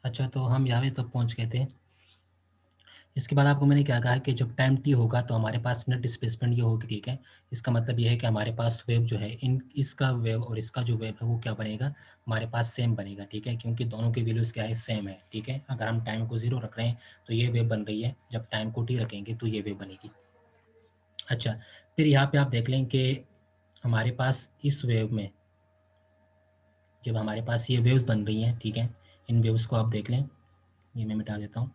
अच्छा, तो हम यहाँ पे तक पहुँच गए थे। इसके बाद आपको मैंने क्या कहा कि जब टाइम टी होगा तो हमारे पास नेट डिस्प्लेसमेंट ये होगी, ठीक है। इसका मतलब ये है कि हमारे पास वेव जो है, इन इसका वेव और इसका जो वेव है वो क्या बनेगा, हमारे पास सेम बनेगा, ठीक है, क्योंकि दोनों के वैल्यूज़ क्या है, सेम है, ठीक है। अगर हम टाइम को 0 रख रहे हैं तो ये वेव बन रही है, जब टाइम को टी रखेंगे तो ये वेव बनेगी। अच्छा, फिर यहाँ पे आप देख लें कि हमारे पास इस वेव में जब हमारे पास ये वेव्स बन रही हैं, ठीक है, इन वेव्स को आप देख लें, ये मैं मिटा देता हूँ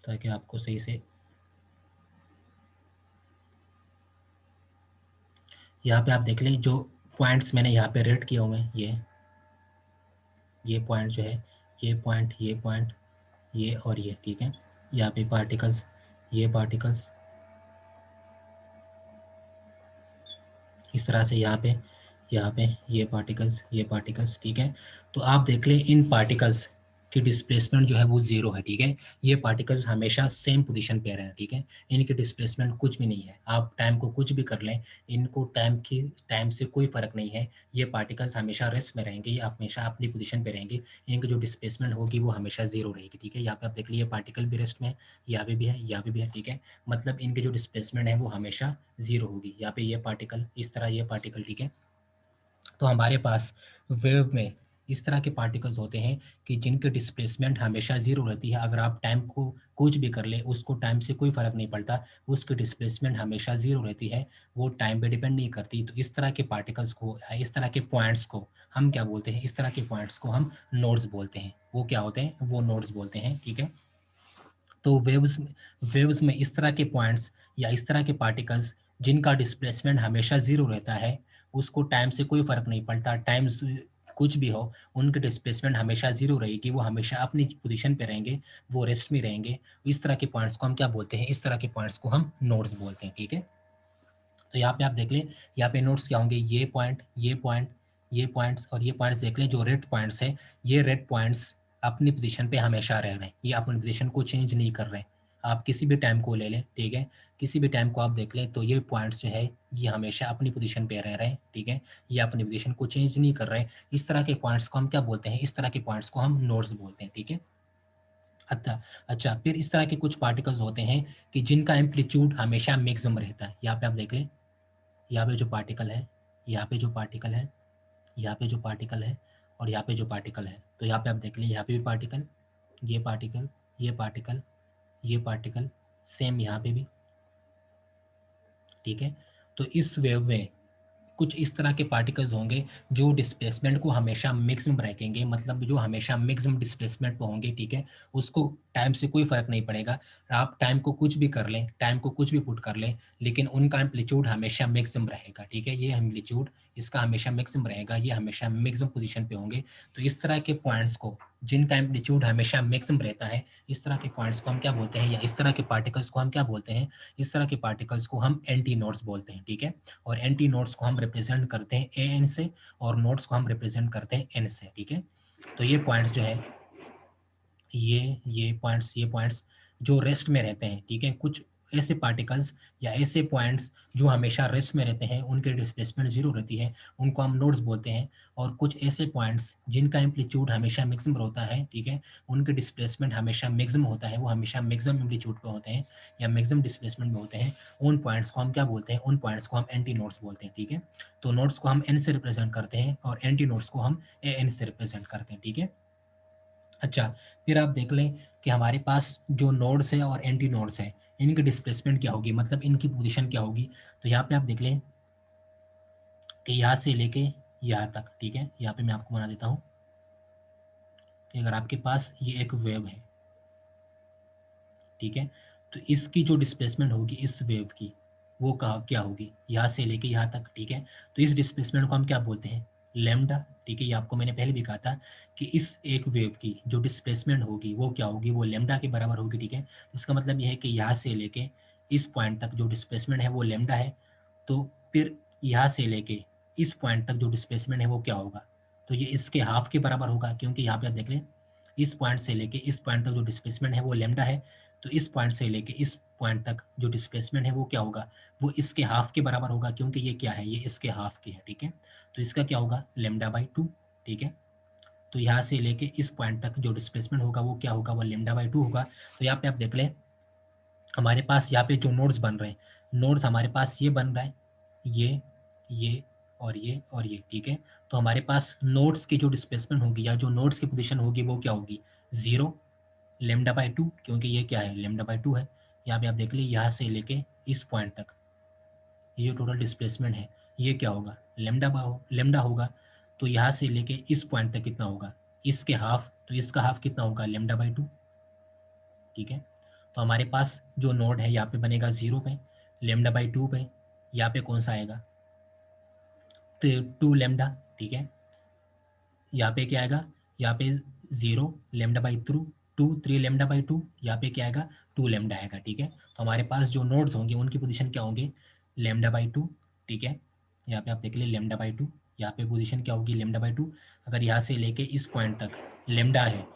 ताकि आपको सही से, यहाँ पे आप देख लें जो पॉइंट्स मैंने यहाँ पे रेड किए हुए हैं, ये पॉइंट जो है, ये पॉइंट, ये पॉइंट, ये और ये, ठीक है। यहाँ पे पार्टिकल्स, ये पार्टिकल्स, इस तरह से यहाँ पे ये पार्टिकल्स, ठीक है। तो आप देख लें इन पार्टिकल्स की डिस्प्लेसमेंट जो है वो 0 है, ठीक है। ये पार्टिकल्स हमेशा सेम पोजीशन पे रहे हैं, ठीक है। इनकी डिस्प्लेसमेंट कुछ भी नहीं है, आप टाइम को कुछ भी कर लें, इनको टाइम से कोई फ़र्क नहीं है। ये पार्टिकल्स हमेशा रेस्ट में रहेंगे, ये हमेशा अपनी पोजीशन पे रहेंगे। इनकी जो डिस्प्लेसमेंट होगी वो हमेशा 0 रहेगी, ठीक है। यहाँ पे आप देख लीजिए पार्टिकल भी रेस्ट में है, यहाँ पे भी है, यहाँ पे भी है, ठीक है। मतलब इनकी जो डिस्प्लेसमेंट है वो हमेशा 0 होगी। यहाँ पे ये पार्टिकल, इस तरह ये पार्टिकल, ठीक है। तो हमारे पास वेव में इस तरह के पार्टिकल्स होते हैं कि जिनकी डिस्प्लेसमेंट हमेशा 0 रहती है। अगर आप टाइम को कुछ भी कर लें, उसको टाइम से कोई फ़र्क नहीं पड़ता, उसकी डिस्प्लेसमेंट हमेशा 0 रहती है, वो टाइम पे डिपेंड नहीं करती। तो इस तरह के पार्टिकल्स को, इस तरह के पॉइंट्स को हम क्या बोलते हैं, इस तरह के पॉइंट्स को हम नोड्स बोलते हैं। वो क्या होते हैं, वो नोड्स बोलते हैं, ठीक है। तो वेव्स में इस तरह के पॉइंट्स या इस तरह के पार्टिकल्स जिनका डिस्प्लेसमेंट हमेशा 0 रहता है, उसको टाइम से कोई फ़र्क नहीं पड़ता, कुछ भी हो, उनकी डिस्प्लेसमेंट हमेशा 0 रहेगी, वो हमेशा अपनी पोजीशन पे रहेंगे, वो रेस्ट में रहेंगे। इस तरह के पॉइंट्स को हम क्या बोलते हैं, इस तरह के पॉइंट्स को हम नोड्स बोलते हैं, ठीक है। तो यहाँ पे आप देख लें, यहाँ पे नोड्स क्या होंगे, ये पॉइंट, ये पॉइंट, ये पॉइंट्स और ये पॉइंट्स देख लें। जो रेड पॉइंट्स हैं, ये रेड पॉइंट्स अपनी पोजीशन पे हमेशा रह रहे हैं, ये अपनी पोजीशन को चेंज नहीं कर रहे हैं। आप किसी भी टाइम को ले लें, ठीक है, किसी भी टाइम को आप देख लें तो ये पॉइंट्स जो है ये हमेशा अपनी पोजीशन पे रह रहे हैं, ठीक है। ये अपनी पोजीशन को चेंज नहीं कर रहे हैं। इस तरह के पॉइंट्स को हम क्या बोलते हैं, इस तरह के पॉइंट्स को हम नोड्स बोलते हैं, ठीक है। अच्छा, अच्छा, फिर इस तरह के कुछ पार्टिकल्स होते हैं कि जिनका एम्पलीट्यूड हमेशा मैक्सिमम रहता है। यहाँ पे आप देख लें, यहाँ पे जो पार्टिकल है, यहाँ पे जो पार्टिकल है, यहाँ पे जो पार्टिकल है और यहाँ पे जो पार्टिकल है। तो यहाँ पे आप देख लें, यहाँ पे भी पार्टिकल, ये पार्टिकल, ये पार्टिकल, ये पार्टिकल, सेम यहाँ पे भी, ठीक है। तो इस वेव में कुछ इस तरह के पार्टिकल्स होंगे जो डिस्प्लेसमेंट को हमेशा मैक्सिमम रखेंगे, मतलब जो हमेशा मैक्सिमम डिस्प्लेसमेंट पे होंगे, ठीक है। उसको टाइम से कोई फर्क नहीं पड़ेगा, आप टाइम को कुछ भी कर लें, टाइम को कुछ भी पुट कर लें, लेकिन उनका एम्पलीट्यूड हमेशा मैक्सिमम रहेगा, ठीक है। ये एम्पलीट्यूड इसका हमेशा मैक्सिमम रहेगा, ये हमेशा मैक्सिमम पोजीशन पे होंगे। तो इस तरह के पॉइंट्स को जिनका एम्पलीट्यूड हमेशा मैक्सिमम रहता है, इस तरह के पॉइंट्स को हम क्या बोलते हैं, या इस तरह के पार्टिकल्स को हम क्या बोलते हैं, इस तरह के पार्टिकल्स को हम एंटी नोड्स बोलते हैं, ठीक है। और एंटी नोड्स को हम रिप्रेजेंट करते हैं ए एन से, और नोड्स को हम रिप्रेजेंट करते हैं एन से, ठीक है। तो ये पॉइंट्स जो है, ये पॉइंट्स जो रेस्ट में रहते हैं, ठीक है। कुछ ऐसे पार्टिकल्स या ऐसे पॉइंट्स जो हमेशा रेस्ट में रहते हैं, उनकी डिस्प्लेसमेंट 0 रहती है, उनको हम नोड्स बोलते हैं। और कुछ ऐसे पॉइंट्स जिनका एम्पलीट्यूड हमेशा मैक्सिमम होता है, ठीक है, उनके डिस्प्लेसमेंट हमेशा मैक्सिमम होता है, वो हमेशा मैक्सिमम एम्पलीट्यूड पे होते हैं या मैक्सिमम डिस्प्लेसमेंट में होते हैं। उन पॉइंट्स को हम क्या बोलते हैं, उन पॉइंट्स को हम एंटी नोड्स बोलते हैं, ठीक है। तो नोड्स को हम एन से रिप्रेजेंट करते हैं और एंटी नोड्स को हम ए एन से रिप्रेजेंट करते हैं, ठीक है। अच्छा, फिर आप देख लें कि हमारे पास जो नोड्स है और एंटी नोड्स है, इनकी डिस्प्लेसमेंट क्या होगी, मतलब इनकी पोजीशन क्या होगी। तो यहाँ पे आप देख लें कि यहाँ से लेके यहाँ तक, ठीक है, यहाँ पे मैं आपको बना देता हूँ कि अगर आपके पास ये एक वेव है, ठीक है, तो इसकी जो डिस्प्लेसमेंट होगी इस वेव की, वो कहा क्या होगी, यहाँ से लेके यहाँ तक, ठीक है। तो इस डिस्प्लेसमेंट को हम क्या बोलते हैं, लैम्डा, ठीक है। ये आपको मैंने पहले भी कहा था कि इस एक वेव की जो डिस्प्लेसमेंट होगी वो क्या होगी, वो लैम्डा के बराबर होगी, ठीक है। इसका मतलब ये है कि यहाँ से लेके इस पॉइंट तक जो डिस्प्लेसमेंट है वो लैम्डा है। तो फिर यहाँ से लेके इस पॉइंट तक जो डिस्प्लेसमेंट है वो क्या होगा, तो ये इसके हाफ के बराबर होगा, क्योंकि यहाँ पे आप देख लें इस पॉइंट से लेके इस पॉइंट तक जो डिस्प्लेसमेंट है वो लैम्डा है। तो इस पॉइंट से लेके इस पॉइंट तक जो डिस्प्लेसमेंट है वो क्या होगा, वो इसके हाफ के बराबर होगा, क्योंकि ये क्या है, ये इसके हाफ की है, ठीक है। तो इसका क्या होगा, लैम्डा बाई 2, ठीक है। तो यहाँ से लेके इस पॉइंट तक जो डिस्प्लेसमेंट होगा वो क्या होगा, वो λ/2 होगा। तो यहाँ पे आप देख लें हमारे पास यहाँ पे जो नोड्स बन रहे हैं, नोड्स हमारे पास ये बन रहा है, ये और ये, ठीक है। तो हमारे पास नोड्स की जो डिस्प्लेसमेंट होगी या जो नोड्स की पोजीशन होगी वो क्या होगी, 0 λ/2, क्योंकि ये क्या है, λ/2 है। यहाँ पे आप देख लीजिए यहाँ से लेके इस पॉइंट तक ये टोटल डिस्प्लेसमेंट है, ये क्या होगा, लेमडा होगा। तो यहाँ से लेके इस पॉइंट तक कितना होगा, इसके हाफ, तो इसका हाफ कितना होगा, λ/2, ठीक है। तो हमारे पास जो नोड है यहाँ पे बनेगा 0 पे, λ/2 पे, यहाँ पे कौन सा आएगा, तो 2 लैम्डा, ठीक है। यहाँ पे क्या आएगा, यहाँ पे 0 λ/2, 3 λ/2, यहाँ पे क्या आएगा, 2 लैम्डा आएगा, ठीक है। तो हमारे पास जो नोड्स होंगे उनकी पोजीशन क्या होंगे, λ/2, ठीक है। यहाँ पे आप देख लीजिए λ/2, यहाँ पे पोजीशन क्या होगी, λ/2। अगर यहाँ से लेके इस पॉइंट तक लैम्डा है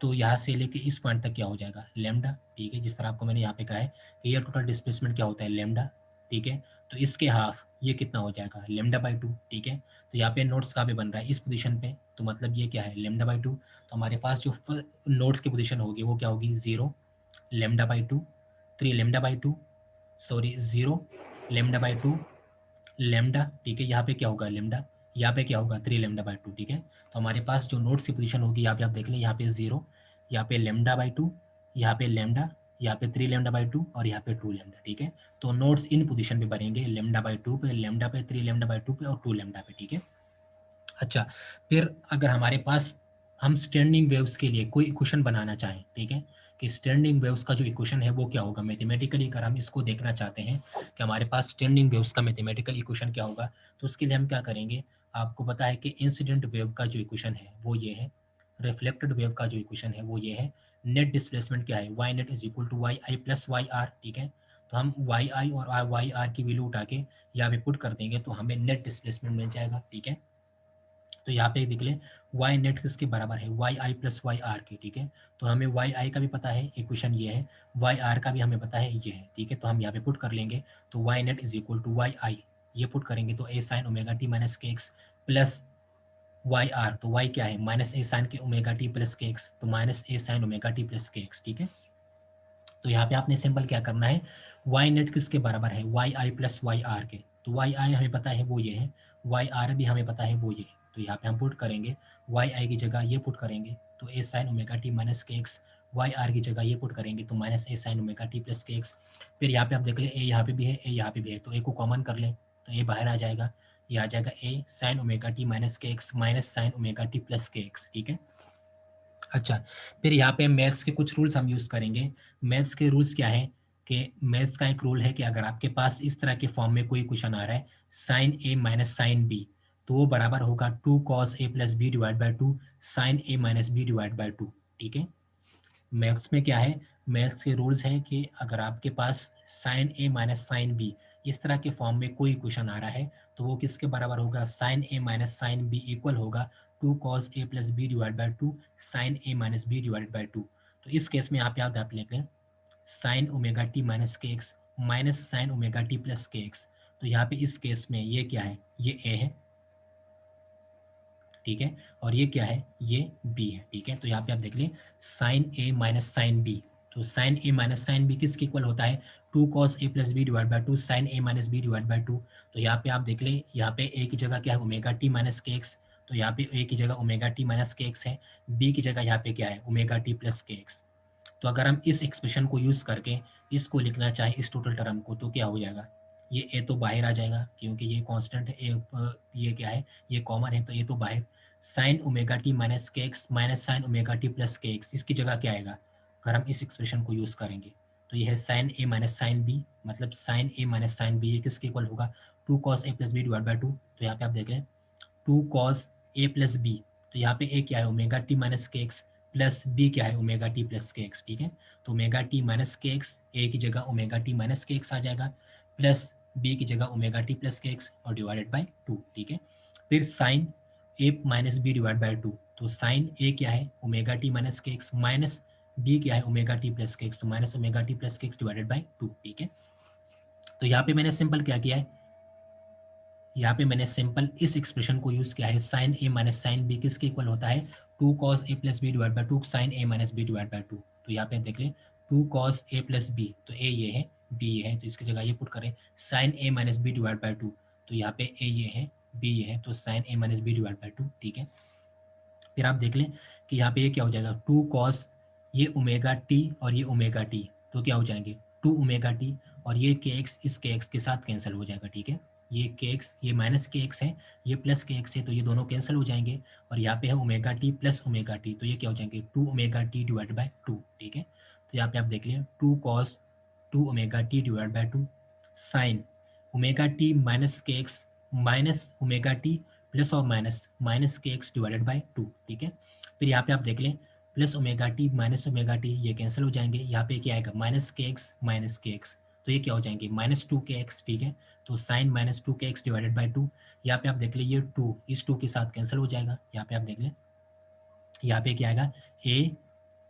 तो यहाँ से लेके इस पॉइंट तक क्या हो जाएगा, लैम्डा, ठीक है। जिस तरह आपको मैंने यहाँ पे कहा है कि ये टोटल डिस्प्लेसमेंट क्या होता है, लैम्डा, ठीक है। तो इसके हाफ ये कितना हो जाएगा, λ/2, ठीक है। तो यहाँ पे नोड्स कहाँ पे बन रहा है, इस पोजीशन पे, तो मतलब ये क्या है, λ/2। तो हमारे पास जो नोड्स की पोजीशन होगी वो क्या होगी, 0 λ/2, 3 λ/2, सॉरी 0 λ/2 लैम्डा, ठीक है। यहाँ पे क्या होगा, लैम्डा, यहाँ पे क्या होगा, 3 λ/2, ठीक है। तो हमारे पास जो नोड्स की पोजीशन होगी यहाँ पे आप देख लें, यहाँ पे 0, यहाँ पे λ/2, यहाँ पे लैम्डा, यहाँ पे 3 λ/2 और यहाँ पे 2 लैम्डा, ठीक है। तो नोड्स इन पोजीशन पे बनेंगे, λ/2 पे, लैम्डा पे, 3 λ/2 पे और 2 लैम्डा पे, ठीक है। अच्छा, फिर अगर हमारे पास हम स्टैंडिंग वेव्स के लिए कोई इक्वेशन बनाना चाहें, ठीक है, कि स्टैंडिंग वेव्स का जो इक्वेशन है वो क्या होगा मैथमेटिकली, अगर हम इसको देखना चाहते हैं कि हमारे पास स्टैंडिंग वेव्स का मैथमेटिकल इक्वेशन क्या होगा, तो उसके लिए हम क्या करेंगे, आपको पता है कि इंसिडेंट वेव का जो इक्वेशन है वो ये है, रिफ्लेक्टेड वेव का जो इक्वेशन है वो ये है, नेट डिस्प्लेसमेंट क्या है, Y net is equal to Y I plus Y R, ठीक है। तो हम वाई आई और वाई आर की वैल्यू उठा के यहाँ पे पुट कर देंगे तो हमें नेट डिस्प्लेसमेंट मिल जाएगा, ठीक है। तो यहाँ पे देख लें वाई नेट किसके बराबर है, Y I plus Y R के, ठीक है। तो हमें वाई आई का भी पता है, इक्वेशन ये है, वाई आर का भी हमें पता है, ये है, ठीक है। तो हम यहाँ पे पुट कर लेंगे, तो Y net is equal to Y I, ये पुट करेंगे तो A sine omega T minus K X plus Y R, तो वाई क्या है, minus A sine K omega T plus K X, तो minus A sine omega T plus K X, ठीक है। तो यहाँ पे आपने सिंपल क्या करना है, वाई नेट किसके बराबर है, Y I plus Y R के, तो वाई आई हमें पता है वो ये है, वाई आर भी हमें पता है वो ये, तो यहाँ पे हम पुट करेंगे, वाई आई की जगह ये पुट करेंगे तो A sine omega T minus K x, Y are की जगह ये पुट करेंगे तो minus A sine omega T plus K x. फिर यहाँ पे आप देख लें ए यहाँ पे भी है, ए यहाँ पे भी है, तो ए को कॉमन कर लें तो ए बाहर आ जाएगा, ये आ जाएगा ए sine omega T minus K X minus sign omega T plus K X, ठीक है। अच्छा, फिर यहाँ पे मैथ्स के कुछ रूल्स हम यूज़ करेंगे। मैथ्स के रूल्स क्या है कि मैथ्स का एक रूल है कि अगर आपके पास इस तरह के फॉर्म में कोई क्वेश्चन आ रहा है, sine A minus sine B, तो वो बराबर होगा 2 cos a plus B divide by 2 sine A minus B divide by 2, ठीक है। मैथ्स में क्या है, मैथ्स के रूल्स हैं कि अगर आपके पास sign A minus sine B इस तरह के फॉर्म में कोई क्वेश्चन आ रहा है तो वो किसके बराबर होगा, sine A minus sine B equal होगा 2 cos a plus B divide by 2 sine A minus B divide by 2। तो इस केस में यहाँ पे आप लिख लें sign omega T minus K X minus sign omega T plus K X. तो यहाँ पे इस केस में ये क्या है, ये ए है, ठीक है, और ये क्या है, ये बी है, ठीक है। तो यहाँ पे आप देख लें sine A minus sine B, तो sine A minus sine B किसके इक्वल होता है, 2 cos a plus B divide by 2 sine A minus B divide by 2। तो यहाँ पे आप देख लें, यहाँ पे ए की जगह क्या है, omega T minus K X, तो यहाँ पे ए की जगह omega T minus K x है, बी की जगह यहाँ पे क्या है, omega T plus K X. तो अगर हम इस एक्सप्रेशन को यूज़ करके इसको लिखना चाहें इस टोटल टर्म को, तो क्या हो जाएगा, ये ए तो बाहर आ जाएगा क्योंकि ये कांस्टेंट है, ये क्या है, ये कॉमन है, तो ये तो बाहर, sign omega T minus K X minus sign omega T plus K x, इसकी जगह क्या आएगा अगर हम इस एक्सप्रेशन को यूज़ करेंगे, तो ये है sine A minus sine B, मतलब sine A minus sine B ये किसके इक्वल होगा, 2 cos a plus B divide by 2। तो यहाँ पे आप देख रहे हैं 2 cos a प्लस बी, तो यहाँ पे ए क्या है, omega T minus K X plus B क्या है, omega T plus K X, ठीक है। तो omega T minus K X, A की जगह omega T minus K X आ जाएगा, प्लस बी की जगह omega T plus K X और डिवाइडेड बाई 2, ठीक है। फिर sine A minus B divide by 2, तो साइन ए क्या है, omega T minus K X minus B क्या है, omega T plus K X, तो minus omega T plus K X divided by 2, ठीक है। तो यहाँ पे मैंने सिंपल क्या किया है, यहाँ पे मैंने सिंपल इस एक्सप्रेशन को यूज किया है, sine A minus sine B किसके इक्वल होता है, 2 cos a plus B divide by 2 sine A minus B divide by 2। तो यहाँ पे देख लें 2 cos a प्लस बी, तो ए ये है बी ये है, तो इसकी जगह ये पुट करें sine A minus B divide by 2, तो यहाँ पे ए ये है बी ये है, तो sine A minus B divide by 2। ठीक है, फिर आप देख लें कि यहाँ पे ये क्या हो जाएगा 2 cos ये ओमेगा टी और ये ओमेगा टी, तो क्या हो जाएंगे 2 ओमेगा टी, और ये के एक्स इस के एक्स के साथ कैंसिल हो जाएगा। ठीक है, ये के एक्स ये माइनस के एक्स है, ये प्लस के एक्स है, तो ये दोनों कैंसिल हो जाएंगे, और यहाँ पे है omega T plus omega T, तो ये क्या हो जाएंगे 2 ओमेगा टी डिवाइड बाई 2। ठीक है, तो यहाँ पे आप देख लें 2 cos 2 omega T divide by 2 sine omega T minus K X minus omega T plus और minus minus K X divided by 2। ठीक है, फिर यहाँ पे आप देख लें plus omega T minus omega T ये कैंसिल हो जाएंगे, यहाँ पे क्या आएगा माइनस के एक्स, तो ये क्या हो जाएंगे माइनस 2 के एक्स। ठीक है, तो sign minus 2 K X divided by 2, यहाँ पे आप देख लें ये 2 इस 2 के साथ कैंसिल हो जाएगा, यहाँ पे आप देख लें यहाँ पे क्या आएगा A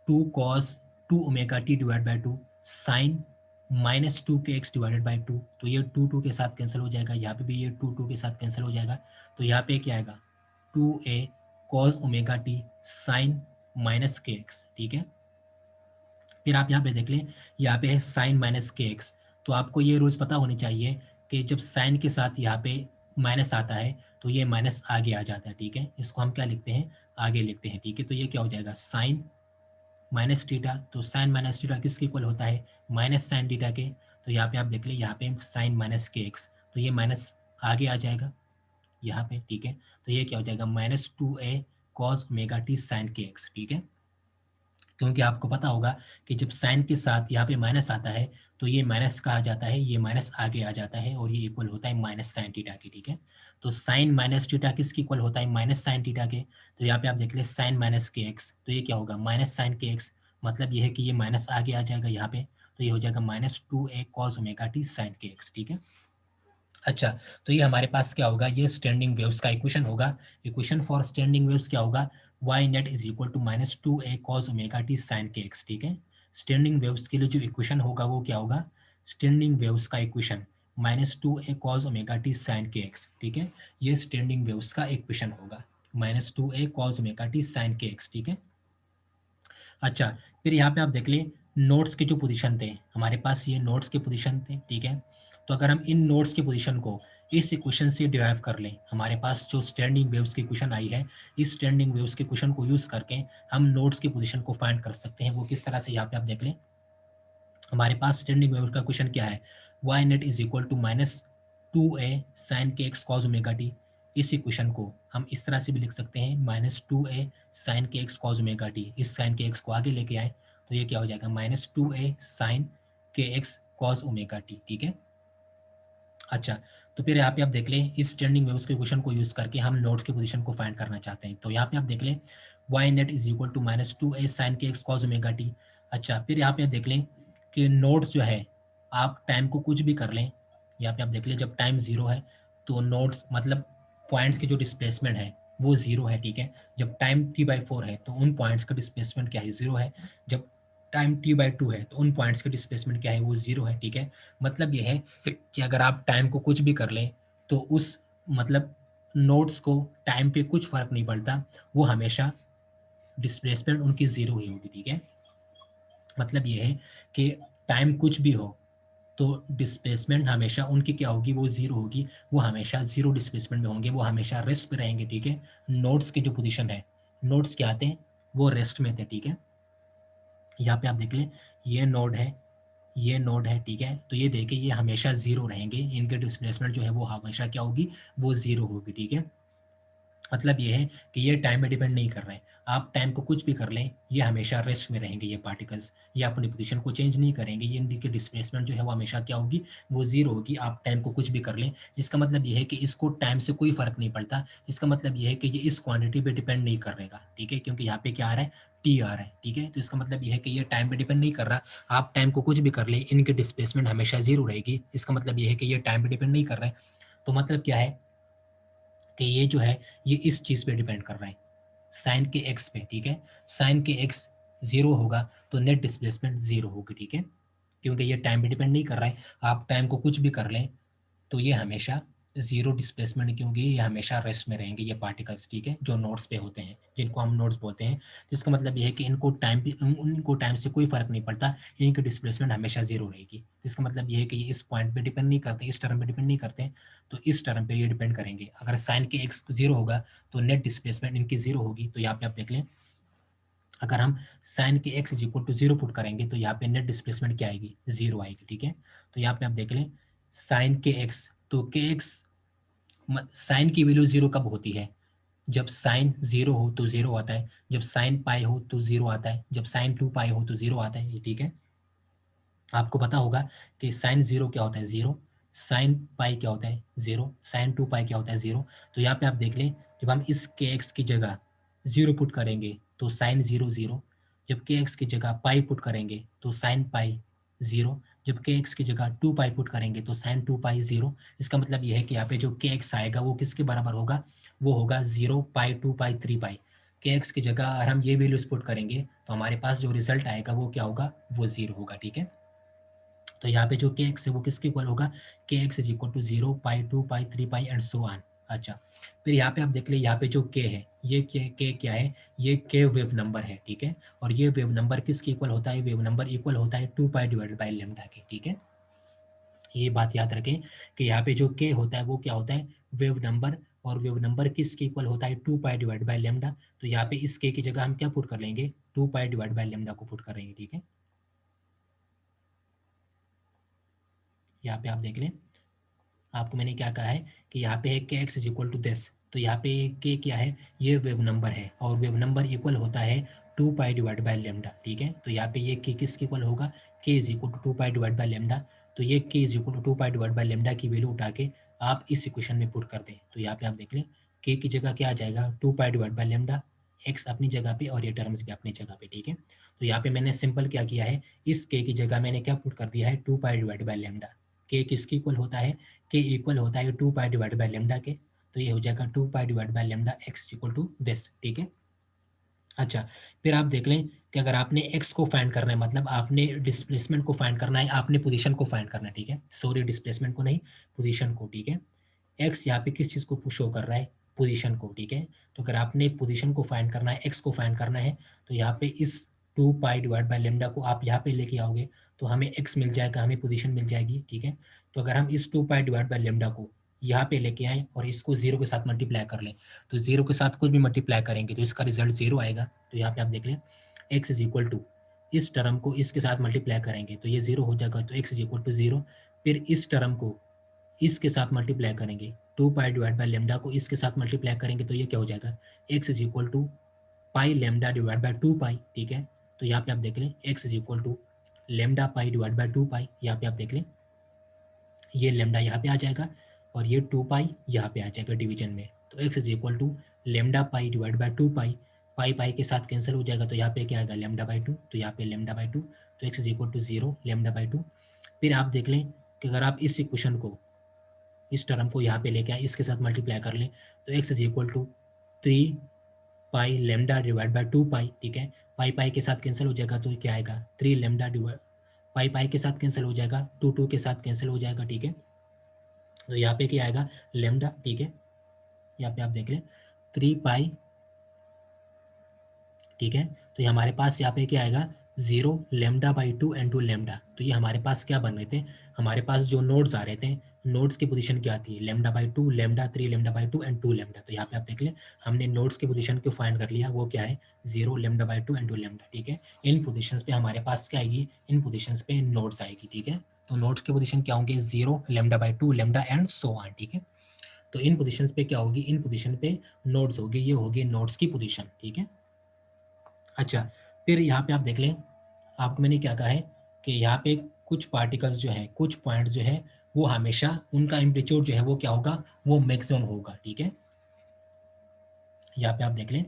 2 cos 2 omega T divide by 2 sine minus 2 K X divided by 2, तो ये 2 2 के साथ कैंसिल हो जाएगा, यहाँ पे भी ये 2 2 के साथ कैंसिल हो जाएगा, तो यहाँ पे क्या आएगा 2a cos omega T sine minus K X. ठीक है, फिर आप यहाँ पे देख लें यहाँ पे है साइन माइनस के एक्स, तो आपको ये रूल्स पता होने चाहिए कि जब साइन के साथ यहाँ पे माइनस आता है तो ये माइनस आगे आ जाता है। ठीक है, इसको हम क्या लिखते हैं आगे लिखते हैं। ठीक है, तो ये क्या हो जाएगा साइन माइनस थीटा, तो साइन माइनस थीटा किसके इक्वल होता है माइनस साइन थीटा के, तो यहाँ पे आप देख लें यहाँ पे साइन माइनस के एक्स, तो ये माइनस आगे आ जाएगा यहाँ पे। ठीक है, तो ये क्या हो जाएगा minus 2a cos omega T sine K X. ठीक है, क्योंकि आपको पता होगा कि जब साइन के साथ यहाँ पे माइनस आता है तो ये माइनस कहा जाता है, ये माइनस आगे आ जाता है और ये इक्वल होता है माइनस साइन थीटा के। ठीक है, तो साइन माइनस थीटा किसके इक्वल होता है माइनस साइन थीटा के, तो यहाँ पे आप देख ले साइन माइनस के एक्स, तो ये क्या होगा माइनस साइन के एक्स, मतलब ये है कि ये माइनस आगे आ जाएगा यहाँ पे, तो ये हो जाएगा minus 2a cos omega T sine K X. ठीक है, अच्छा, तो ये हमारे पास क्या होगा ये स्टैंडिंग वेव्स का इक्वेशन होगा। इक्वेशन फॉर स्टैंडिंग वेव्स क्या होगा y net is equal to minus 2a cos omega T sine K X. ठीक है, स्टैंडिंग वेव्स के लिए जो इक्वेशन होगा वो क्या होगा स्टैंडिंग वेव्स का equation minus 2a cos omega T sine K X. ठीक है, ये स्टैंडिंग वेव्स का इक्वेशन होगा minus 2a cos omega T sine K X. ठीक है, अच्छा, फिर यहाँ पे आप देख लें नोड्स के जो पोजीशन थे हमारे पास, ये नोड्स के पोजीशन थे। ठीक है, तो अगर हम इन नोड्स के पोजीशन को इस इक्वेशन से डिराइव कर लें, हमारे पास जो स्टैंडिंग वेव्स की इक्वेशन आई है, इस स्टैंडिंग वेव्स के इक्वेशन को यूज करके हम नोड्स की पोजीशन को फाइंड कर सकते हैं। वो किस तरह से यहाँ पे आप देख लें हमारे पास स्टैंडिंग वेव का क्वेश्चन क्या है y net is equal to minus 2a sine K X cos omega T. इस इक्वेशन को हम इस तरह से भी लिख सकते हैं minus 2a sine K X cos omega T, इस साइन के एक्स को आगे लेके आए तो ये क्या हो जाएगा minus 2a sine K X cos omega T. ठीक है, अच्छा, तो फिर यहाँ पे आप देख लें इस स्टैंडिंग वेव्स के क्वेश्चन को यूज करके हम नोड्स की पोजीशन को फाइंड करना चाहते हैं, तो यहाँ पे आप देख लें y net is equal to minus 2a sine K X cos omega T. अच्छा, फिर यहाँ पे देख लें कि नोड्स जो है आप टाइम को कुछ भी कर लें, यहाँ पे आप देख लें जब टाइम जीरो है तो नोड्स मतलब पॉइंट की जो डिस्प्लेसमेंट है वो जीरो है। ठीक है, जब टाइम t/4 है तो उन पॉइंट्स का डिस्प्लेसमेंट क्या है जीरो है, जब टाइम t/2 है तो उन पॉइंट्स का डिस्प्लेसमेंट क्या है वो जीरो है। ठीक है, मतलब ये है कि अगर आप टाइम को कुछ भी कर लें तो उस मतलब नोड्स को टाइम पे कुछ फर्क नहीं पड़ता, वो हमेशा डिस्प्लेसमेंट उनकी जीरो ही होगी। ठीक है, मतलब ये है कि टाइम कुछ भी हो तो डिस्प्लेसमेंट हमेशा उनकी क्या होगी वो जीरो होगी, वो हमेशा जीरो डिस्प्लेसमेंट में होंगे, वो हमेशा रेस्ट पे रहेंगे। ठीक है, नोड्स की जो पोजीशन है नोड्स क्या आते हैं वो रेस्ट में थे। ठीक है, यहाँ पे आप देख लें ये नोड है ये नोड है। ठीक है, तो ये देखिए ये हमेशा जीरो रहेंगे, इनके डिस्प्लेसमेंट जो है वो हमेशा क्या होगी वो जीरो होगी। ठीक है, मतलब ये है कि ये टाइम पे डिपेंड नहीं कर रहे हैं, आप टाइम को कुछ भी कर लें ये हमेशा रेस्ट में रहेंगे, ये पार्टिकल्स ये अपनी पोजीशन को चेंज नहीं करेंगे, ये इनकी डिस्प्लेसमेंट जो है वो हमेशा क्या होगी वो जीरो होगी, आप टाइम को कुछ भी कर लें। इसका मतलब ये है कि इसको टाइम से कोई फर्क नहीं पड़ता, इसका मतलब ये है कि ये इस क्वांटिटी पे डिपेंड नहीं कर रहेगा। ठीक है, क्योंकि यहाँ पे क्या आ रहा है टी आ रहा है। ठीक है, तो इसका मतलब ये है कि ये टाइम पे डिपेंड नहीं कर रहा, आप टाइम को कुछ भी कर लें इनकी डिस्प्लेसमेंट हमेशा जीरो रहेगी, इसका मतलब ये है कि ये टाइम पे डिपेंड नहीं कर रहा है। तो मतलब क्या है कि ये जो है ये इस चीज़ पे डिपेंड कर रहा है साइन के एक्स पे। ठीक है, साइन के एक्स जीरो होगा तो नेट डिस्प्लेसमेंट जीरो होगी। ठीक है, क्योंकि ये टाइम पे डिपेंड नहीं कर रहा है, आप टाइम को कुछ भी कर लें तो ये हमेशा जीरो डिस्प्लेसमेंट क्योंकि ये हमेशा रेस्ट में रहेंगे ये पार्टिकल्स, ठीक है, जो नोड्स पे होते हैं, जिनको हम नोड्स बोलते हैं। तो इसका मतलब ये है कि इनको टाइम से कोई फर्क नहीं पड़ता, इनकी डिस्प्लेसमेंट हमेशा जीरो रहेगी। तो इसका मतलब ये है कि ये इस पॉइंट पे डिपेंड नहीं करते, इस टर्म पे डिपेंड नहीं करते, तो इस टर्म पे ये डिपेंड करेंगे। अगर साइन के एक्स जीरो होगा तो नेट डिस्प्लेसमेंट इनकी जीरो होगी। तो यहाँ पे आप देख लें, अगर हम sine K X is equal to zero put करेंगे तो यहाँ पे नेट डिस्प्लेसमेंट क्या आएगी, जीरो आएगी, ठीक है। तो यहाँ पे आप देख लें साइन के एक्स, तो के एक्स साइन की वैल्यू जीरो कब होती है, जब साइन जीरो हो तो जीरो आता है, जब साइन पाई हो तो जीरो आता है, जब साइन टू पाई हो तो जीरो आता है, ये ठीक है। आपको पता होगा कि साइन जीरो क्या होता है, जीरो, साइन पाई क्या होता है, जीरो, साइन टू पाई क्या होता है, जीरो। तो यहाँ पे आप देख लें, जब हम इस के एक्स की जगह जीरो पुट करेंगे तो साइन जीरो जीरो, जब के एक्स की जगह पाई पुट करेंगे तो साइन पाई जीरो, जब के एक्स की जगह टू पाई पुट करेंगे तो साइन टू पाई जीरो। इसका मतलब यह है कि यहाँ पे जो के एक्स आएगा वो किसके बराबर होगा, वो होगा zero pi two pi three pi. K X की जगह अगर हम ये वैल्यूज पुट करेंगे तो हमारे पास जो रिजल्ट आएगा वो क्या होगा, वो जीरो होगा, ठीक है। तो यहाँ पे जो के एक्स है वो किसके इक्वल होगा, K X is equal to zero pi two pi three pi and so on. अच्छा, फिर यहाँ पे आप देख ले, यहाँ पे जो के है, ये के क्या है, ये के वेव नंबर है, ठीक है। और ये वेव नंबर किसके इक्वल होता है, वेव नंबर इक्वल होता है two pi divided by lambda K, ठीक है। ये बात याद रखें कि यहाँ पे जो के होता है वो क्या होता है, वेव नंबर, और वेव नंबर किसके इक्वल होता है, two pi divide by lambda. तो यहाँ पे इस के की जगह हम क्या पुट कर लेंगे, two pi divide by lambda को पुट कर लेंगे, ठीक है। यहाँ पे आप देख लें, आपको मैंने क्या कहा है कि यहाँ पे है K X is equal to this, तो यहाँ पे के क्या है, ये वेव नंबर है, और वेव नंबर इक्वल होता है two pi divide by lambda, ठीक है। तो यहाँ पे ये के किसके इक्वल होगा, K is equal to two pi divide by lambda. तो ये K is equal to two pi divide by lambda की वैल्यू उठा के आप इस इक्वेशन में पुट कर दें, तो यहाँ पे आप देख लें के की जगह क्या आ जाएगा, two pi divide by lambda, X अपनी जगह पे और ये टर्म्स भी अपनी जगह पे, ठीक है। तो यहाँ पे मैंने सिंपल क्या किया है, इस के की जगह मैंने क्या पुट कर दिया है, two pi divide by lambda. K किसके इक्वल होता है, के इक्वल होता है two pi divide by lambda K, तो ये हो जाएगा two pi divide by lambda X equal to this, ठीक है। अच्छा, फिर आप देख लें कि अगर आपने एक्स को फाइंड करना है, मतलब आपने डिस्प्लेसमेंट को फाइंड करना है, आपने पोजीशन को फाइंड करना है, ठीक है, सॉरी डिस्प्लेसमेंट को नहीं, पोजीशन को, ठीक है। एक्स यहाँ पे किस चीज़ को शो कर रहा है, पोजीशन को, ठीक है। तो अगर आपने पोजीशन को फाइंड करना है, एक्स को फाइंड करना है, तो यहाँ पे इस two pi divide by lambda को आप यहाँ पे लेके आओगे तो हमें एक्स मिल जाएगा, हमें पोजीशन मिल जाएगी, ठीक है। तो अगर हम इस two pi divide by lambda को यहाँ पे लेके आए और इसको जीरो के साथ मल्टीप्लाई कर लें, तो जीरो के साथ कुछ भी मल्टीप्लाई करेंगे तो इसका रिजल्ट जीरो आएगा। तो यहाँ पे आप देख लें एक्स इज इक्वल टू, इस टर्म को इसके साथ मल्टीप्लाई करेंगे तो ये जीरो हो जाएगा, तो X is equal to zero. फिर इस टर्म को इसके साथ मल्टीप्लाई करेंगे, two pi divide by lambda को इसके साथ मल्टीप्लाई करेंगे तो ये क्या हो जाएगा, X is equal to pi lambda divide by two pi, ठीक है। तो यहाँ पे आप देख लें X is equal to lambda pi divide by two pi, यहाँ पे आप देख लें ये लेमडा यहाँ पे आ जाएगा और ये टू पाई यहाँ पे आ जाएगा डिवीजन में। तो X is equal to lambda pi divide by two pi, pi pi के साथ कैंसिल हो जाएगा तो यहाँ पे क्या आएगा, लेमडा बाई टू, तो यहाँ पे लेमडा बाई टू, तो X is equal to zero lambda by two. फिर आप देख लें कि अगर आप इस इक्वेशन को, इस टर्म को यहाँ पे लेके आए, इसके साथ मल्टीप्लाई कर लें तो X is equal to three pi lambda divide by two pi, ठीक है। पाई पाई के साथ कैंसिल हो जाएगा तो क्या आएगा, थ्री लेमडा डिवाइड, पाई पाई के साथ कैंसिल हो जाएगा, टू टू के साथ कैंसिल हो जाएगा, ठीक है। तो यहाँ पे क्या आएगा, लेमडा, ठीक है। यहाँ पे आप देख लें थ्री पाई, ठीक है। तो ये हमारे पास यहाँ पे क्या आएगा, zero lambda by two and two lambda. तो ये हमारे पास क्या बन रहे थे, हमारे पास जो नोड्स आ रहे थे, नोड्स की पोजीशन क्या आती है, lambda by two, lambda, three lambda by two and two lambda. तो यहाँ पे आप देख लें हमने नोड्स की पोजीशन को फाइंड कर लिया, वो क्या है, zero lambda by two and two lambda, ठीक है। इन पोजीशंस पे हमारे पास क्या आएगी, इन पोजीशंस पे नोड्स आएगी, ठीक है। तो नोड्स की पोजीशन क्या होंगे, zero lambda by two lambda and so on, ठीक है। तो इन पोजीशंस पे क्या होगी, इन पोजीशन पे नोड्स होगी, ये होगी नोड्स की पोजीशन, ठीक है। अच्छा, फिर यहाँ पे आप देख लें, आपको मैंने क्या कहा है कि यहाँ पे कुछ पार्टिकल्स जो है, कुछ पॉइंट जो है वो हमेशा उनका एम्पलीट्यूड जो है वो क्या होगा, वो मैक्सिमम होगा, ठीक है। यहाँ पे आप देख लें,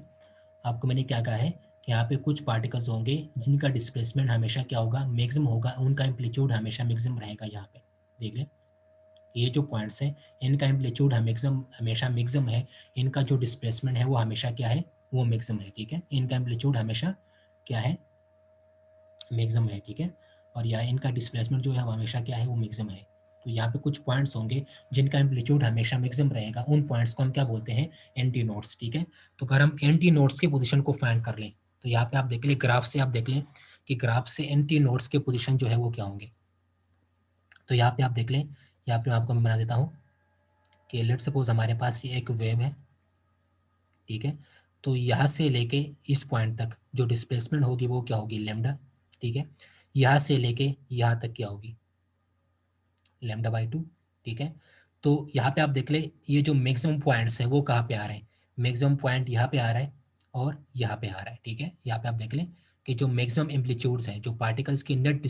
आपको मैंने क्या कहा है कि यहाँ पे कुछ पार्टिकल्स होंगे जिनका डिस्प्लेसमेंट हमेशा क्या होगा, मैक्सिमम होगा, उनका एम्पलीट्यूड हमेशा मैक्सिमम रहेगा। यहाँ पे देख लें ये जो पॉइंट्स हैं इनका एम्पलीट्यूड हमेशा मैक्सिमम है, इनका जो डिस्प्लेसमेंट है वो हमेशा क्या है, वो मैक्सिमम है, ठीक है। इनका एम्पलीट्यूड हमेशा क्या है, मैक्सिमम है, ठीक है। और यह इनका डिस्प्लेसमेंट जो है वो हमेशा क्या है, वो मैक्सिमम है। तो यहाँ पे कुछ पॉइंट्स होंगे जिनका एम्पलीट्यूड हमेशा मैक्सिमम रहेगा, उन पॉइंट्स को हम क्या बोलते हैं, एंटी नोड्स, ठीक है। तो अगर हम एंटी नोड्स की पोजीशन को फाइंड कर लें तो यहाँ पे आप देख लें, ग्राफ से आप देख लें कि ग्राफ से एंटी नोड्स के पोजीशन जो है वो क्या होंगे। तो यहाँ पे आप देख लें, यहाँ पे आपको मैं बना देता हूँ कि लेट सपोज हमारे पास ये एक वेव है, ठीक है। तो यहाँ से लेके इस पॉइंट तक जो डिस्प्लेसमेंट होगी वो क्या होगी, लेमडा, ठीक है। यहाँ से लेके यहाँ तक क्या होगी, λ/2, ठीक है। तो यहाँ पे आप देख ले, ये जो मैक्सिमम पॉइंट्स है वो कहाँ पे आ रहे हैं, मैक्सिमम पॉइंट यहाँ पे आ रहा है और यहाँ पे आ रहा है, ठीक है। यहाँ पे आप देख लें कि जो मैक्सिमम एम्पलीट्यूड्स हैं, जो पार्टिकल्स की नेट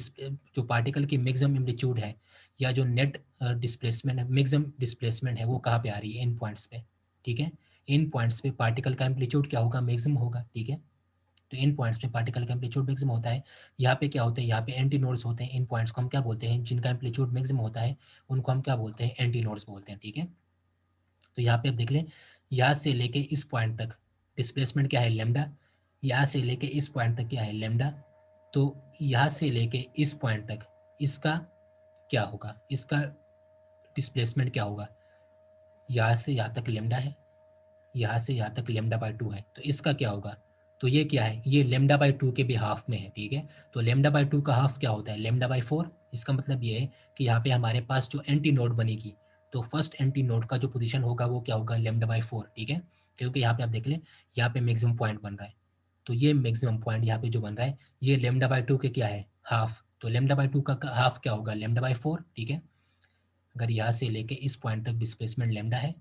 जो पार्टिकल की मैक्सिमम एम्पलीट्यूड है या जो नेट डिस्प्लेसमेंट है, मैक्सिमम डिस्प्लेसमेंट है, वो कहाँ पे आ रही है, इन पॉइंट्स पे, ठीक है। इन पॉइंट्स पे पार्टिकल का एम्पलीट्यूड क्या होगा, मैक्सिमम होगा, ठीक है। तो इन पॉइंट्स पे पार्टिकल का एम्पलीट्यूड मैक्सिमम होता है। यहाँ पे क्या होता है, यहाँ पे एंटी नोड्स होते हैं, इन पॉइंट्स को हम क्या बोलते हैं, जिनका एम्पलीट्यूड मैक्सिमम होता है उनको हम क्या बोलते हैं, एंटी नोड्स बोलते हैं, ठीक है। तो यहाँ पे आप देख लें, यहाँ से लेके इस पॉइंट तक डिस्प्लेसमेंट क्या है, लेमडा। यहाँ से लेके इस पॉइंट तक क्या है, लेमडा। तो यहाँ से लेके इस पॉइंट तक इसका क्या होगा, इसका डिस्प्लेसमेंट क्या होगा, यहाँ से यहाँ तक लेमडा है, यहाँ से यहाँ तक λ/2 है, तो इसका क्या होगा, तो ये क्या है, ये λ/2 के भी हाफ में है, ठीक है। तो λ/2 का हाफ क्या होता है, λ/4। इसका मतलब ये है कि यहाँ पे हमारे पास जो एंटी नोड बनेगी, तो फर्स्ट एंटी नोड का जो पोजीशन होगा वो क्या होगा, λ/4, ठीक है। क्योंकि यहाँ पे आप देख लें, यहाँ पे मैक्सिमम पॉइंट बन रहा है, तो ये मैक्सिमम पॉइंट यहाँ पे जो बन रहा है ये λ/2 के क्या है, हाफ। तो λ/2 का हाफ क्या होगा, λ/4, ठीक है। अगर यहाँ से लेके इस पॉइंट तक डिस्प्लेसमेंट लेमडा है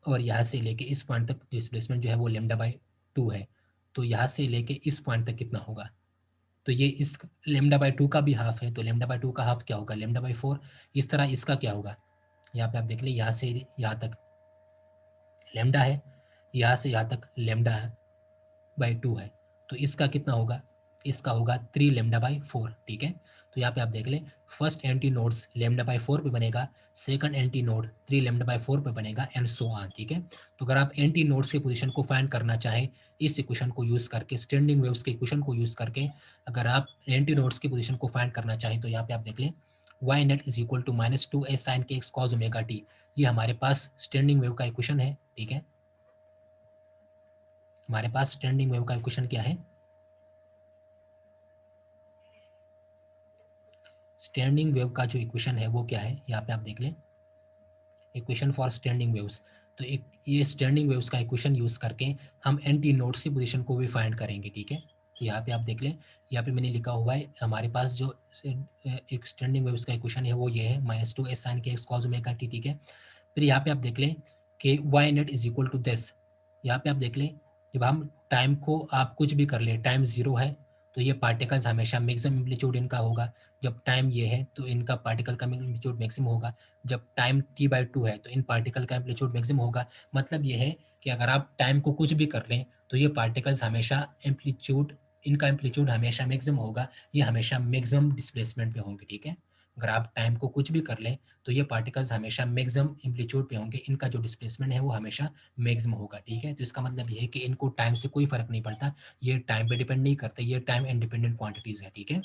और यहाँ से लेके इस पॉइंट तक डिस्प्लेसमेंट जो है वो λ/2 है, तो यहाँ से लेके इस पॉइंट तक कितना होगा, तो ये इस λ/2 का भी हाफ है, तो λ/2 का हाफ क्या होगा, λ/4। इस तरह इसका क्या होगा, यहाँ पे आप देख ले, यहाँ से यहाँ तक लेमडा है, यहाँ से यहाँ तक λ/2 है, तो इसका कितना होगा, इसका होगा 3 λ/4, ठीक है। तो यहाँ पे आप देख लें, फर्स्ट एंटी नोड्स λ/4 पे बनेगा, सेकंड एंटी नोड 3 λ/4 पे बनेगा, एंड सो ऑन, ठीक है। तो अगर आप एंटी नोड्स की पोजीशन को फाइंड करना चाहें इस इक्वेशन को यूज करके, स्टैंडिंग वेव्स के इक्वेशन को यूज करके, अगर आप एंटी नोड्स की पोजीशन को फाइंड करना चाहें तो यहाँ पे आप देख लें, y net is equal to -2a sin kx cos omega t, ये हमारे पास स्टैंडिंग वेव का इक्वेशन है, ठीक है। हमारे पास स्टैंडिंग वेव का इक्वेशन क्या है, स्टैंडिंग वेव का जो इक्वेशन है वो क्या है, यहाँ पे आप देख लें, इक्वेशन फॉर स्टैंडिंग वेव्स। तो एक ये स्टैंडिंग वेव्स का इक्वेशन यूज करके हम एंटी नोड्स की पोजीशन को भी फाइंड करेंगे, ठीक है। तो यहाँ पे आप देख लें, यहाँ पे मैंने लिखा हुआ है हमारे पास जो एक स्टैंडिंग वेव्स का इक्वेशन है वो ये है, -2a sin kx cos omega t, ठीक है। फिर यहाँ पे आप देख लें कि y net is equal to this. यहाँ पे आप देख लें, जब हम टाइम को आप कुछ भी कर लें, टाइम 0 है तो ये पार्टिकल्स हमेशा मैक्सिमम एम्पलीट्यूड इनका होगा, जब टाइम ये है तो इनका पार्टिकल का एम्पलीट्यूड मैक्सिमम होगा, जब टाइम t/2 है तो इन पार्टिकल का एम्पलीट्यूड मैक्सिमम होगा। मतलब ये है कि अगर आप टाइम को कुछ भी कर लें तो ये पार्टिकल्स हमेशा एम्पलीट्यूड, इनका एम्पलीट्यूड हमेशा मैक्सिमम होगा, ये हमेशा मैक्सिमम डिस्प्लेसमेंट पे होंगे, ठीक है। अगर आप टाइम को कुछ भी कर लें तो ये पार्टिकल्स हमेशा मैक्सिमम एम्पलीट्यूड पे होंगे, इनका जो डिस्प्लेसमेंट है वो हमेशा मैक्सिमम होगा, ठीक है। तो इसका मतलब ये है कि इनको टाइम से कोई फर्क नहीं पड़ता, ये टाइम पे डिपेंड नहीं करते, ये टाइम इंडिपेंडेंट क्वांटिटीज है, ठीक है।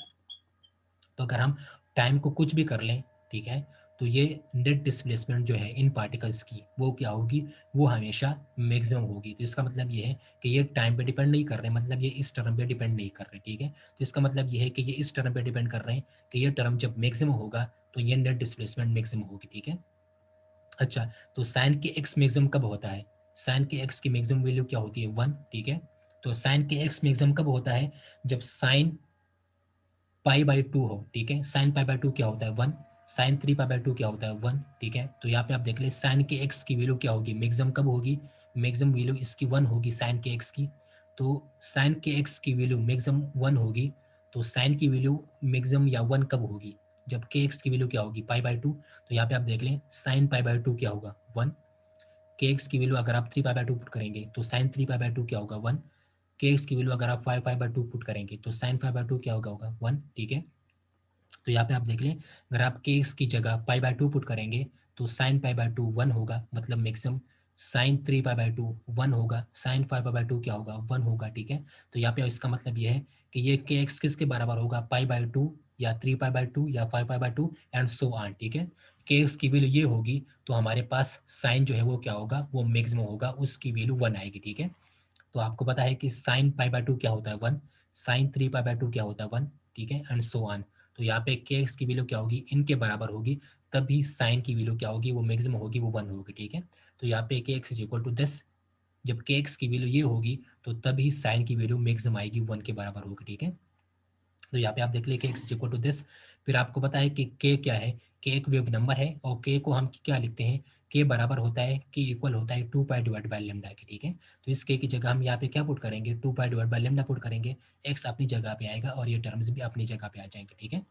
तो अगर हम टाइम को कुछ भी कर लें, ठीक है, तो ये नेट डिस्प्लेसमेंट जो है इन पार्टिकल्स की वो क्या होगी, वो हमेशा मैक्सिमम होगी। तो इसका मतलब ये है कि ये टाइम पे डिपेंड नहीं कर रहे, मतलब ये इस टर्म पे डिपेंड नहीं कर रहे, ठीक है। तो इसका मतलब ये है कि ये इस टर्म पे डिपेंड कर रहे हैं कि ये टर्म जब मैक्सिमम होगा तो ये नेट डिस्प्लेसमेंट मैक्सिमम होगी, ठीक है। अच्छा, तो साइन के एक्स मैक्सिमम कब होता है, साइन के एक्स की मैक्सिमम वैल्यू क्या होती है, 1, ठीक है। तो साइन के एक्स मैक्सिमम कब होता है, जब साइन π/2 हो, ठीक है। साइन π/2 क्या होता है, 1। साइन 3π/2 क्या होता है, 1, ठीक है। तो यहाँ पे आप देख ले, साइन के एक्स की वैल्यू क्या होगी, मैक्सिमम कब होगी, मैक्सिमम वैल्यू इसकी 1 होगी, साइन के एक्स की। तो साइन के एक्स की वैल्यू मैक्सिमम 1 होगी, तो साइन की वैल्यू मैक्सिमम या 1 कब होगी, जब के एक्स की वैल्यू क्या होगी, π/2। तो यहाँ पे आप देख लें, साइन π/2 क्या होगा, 1। के एक्स की वैल्यू अगर आप 3π/2 पुट करेंगे तो साइन 3π/2 क्या होगा, 1। के एक्स की वैल्यू अगर आप 5π/2 पुट करेंगे तो साइन 5/2 क्या होगा 1, ठीक है। तो यहाँ पे आप देख लें, अगर आप के एक्स की जगह π/2 पुट करेंगे तो साइन π/2 1 होगा, मतलब मैक्सिमम। साइन 3π/2 1 होगा, साइन 5π/2 क्या होगा, 1 होगा, ठीक है। तो यहाँ पे इसका मतलब ये है कि ये के एक्स किसके बराबर होगा, π/2 या 3π/2 या 5π/2 एंड सो ऑन, ठीक है। के एक्स की वैल्यू ये होगी तो हमारे पास साइन जो है वो क्या होगा, वो मैक्सिमम होगा, उसकी वैल्यू 1 आएगी, ठीक है। तो आपको पता है कि साइन पाई बाय 2 क्या होता है 1, साइन 3 पाई बाय 2 क्या होता है 1, ठीक है, एंड सो ऑन। तो यहाँ पे के एक्स की वैल्यू क्या होगी, इनके बराबर होगी, तभी साइन की वैल्यू क्या होगी, वो मैक्सिमम होगी, वो 1 होगी, ठीक है। तो यहाँ पे के एक्स इज इक्वल टू 10, जब के एक्स की वैल्यू ये होगी तो तभी साइन की वैल्यू मैक्सिमम आएगी, 1 के बराबर होगी, ठीक है। तो यहाँ पे आप देख लीजिए एक्स इक्वल टू दिस। फिर आपको पता है कि के क्या है, के एक वेव नंबर है और के को हम क्या लिखते हैं, के बराबर होता है, के इक्वल होता है 2 pi divide by lambda K, ठीक है। तो इस के की जगह हम यहाँ पे क्या पुट करेंगे, 2 pi divide by lambda put करेंगे, एक्स अपनी जगह पे आएगा और ये टर्म्स भी अपनी जगह पे आ जाएंगे, ठीक है।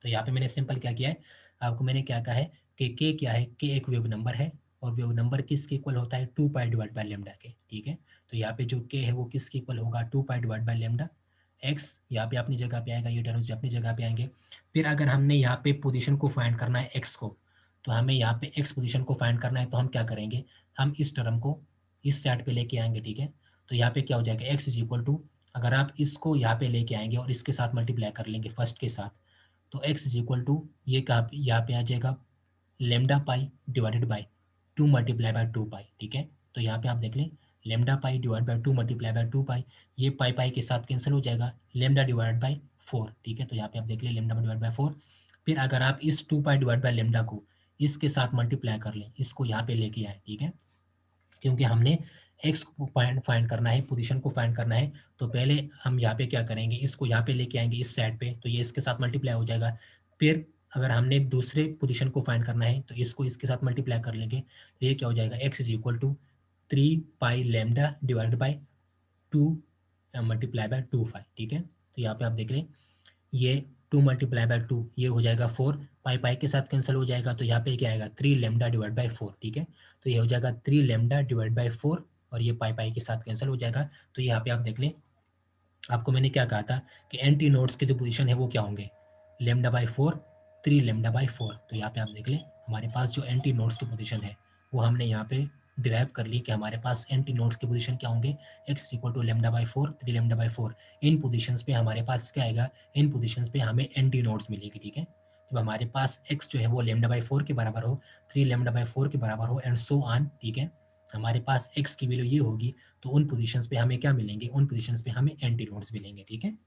तो यहाँ पे मैंने सिंपल क्या किया है, आपको मैंने क्या कहा है कि के क्या है, के एक वेव नंबर है और वेव नंबर किसके इक्वल होता है, 2 pi divide by lambda K, ठीक है। तो यहाँ पे जो के है वो किसके इक्वल होगा, 2 pi divide by lambda, x यहाँ पे अपनी जगह पे आएगा, ये टर्म्स भी अपनी जगह पे आएंगे। फिर अगर हमने यहाँ पे पोजीशन को फाइंड करना है एक्स को, तो हमें यहाँ पे एक्स पोजीशन को फाइंड करना है, तो हम क्या करेंगे, हम इस टर्म को इस साइड पे लेके आएंगे, ठीक है। तो यहाँ पे क्या हो जाएगा, एक्स इज इक्वल टू, अगर आप इसको यहाँ पे लेके आएंगे और इसके साथ मल्टीप्लाई कर लेंगे फर्स्ट के साथ, तो x इज इक्वल टू ये कहाँ पे यहाँ पे आ जाएगा, lambda pi divided by 2 multiply by 2 pi, ठीक है। तो यहाँ पे आप देख लें, lambda pi divide by 2 multiply by 2 पाई, ये पाई पाई के साथ कैंसिल हो जाएगा, लेमडा डिवाइड बाय 4, ठीक है। तो यहाँ पे आप देख लें लेमडा डिवाइड बाय 4। फिर अगर आप इस 2 पाई डिवाइड बाय लेमडा को इसके साथ मल्टीप्लाई कर लें, इसको यहाँ पे लेके आए, ठीक है, क्योंकि हमने एक्स को फाइंड करना है, पोजीशन को फाइंड करना है, तो पहले हम यहाँ पे क्या करेंगे, इसको यहाँ पे लेके आएंगे इस साइड पे, तो ये इसके साथ मल्टीप्लाई हो जाएगा। फिर अगर हमने दूसरे पोजीशन को फाइंड करना है तो इसको इसके साथ मल्टीप्लाई कर लेंगे, तो ये क्या हो जाएगा, X is equal to 3 pi lambda divide by 2 multiply by 2 pi, ठीक है। तो यहाँ पे आप देख लें, ये 2 मल्टीप्लाई बाय 2 ये हो जाएगा 4, पाई पाई के साथ कैंसिल हो जाएगा, तो यहाँ पे क्या आएगा 3 लेमडा डिवाइड बाय 4, ठीक है। तो ये हो जाएगा 3 लेमडा डिवाइड बाय 4 और ये पाई पाई के साथ कैंसिल हो जाएगा। तो यहाँ पे आप देख लें, आपको मैंने क्या कहा था कि एंटी नोड्स के जो पोजीशन है वो क्या होंगे, लेमडा बाय 4, 3 लेमडा बाय 4। तो यहाँ पे आप देख लें, हमारे पास जो एंटी नोड्स की पोजीशन है वो हमने यहाँ पे डिराइव कर ली कि हमारे पास एंटी नोड्स की पोजीशन क्या होंगे, X equal to lambda by 4, 3 lambda by 4। इन पोजीशंस पे हमारे पास क्या आएगा, इन पोजीशंस पे हमें एंटी नोड्स मिलेगी, ठीक है। जब हमारे पास एक्स जो है वो लेमडा बाय 4 के बराबर हो, 3 लेमडा बाय 4 के बराबर हो एंड सो ऑन, ठीक है, हमारे पास एक्स की वैल्यू ये होगी, तो उन पोजीशंस पे हमें क्या मिलेंगे, उन पोजीशंस पे हमें एंटी नोड्स मिलेंगे, ठीक है।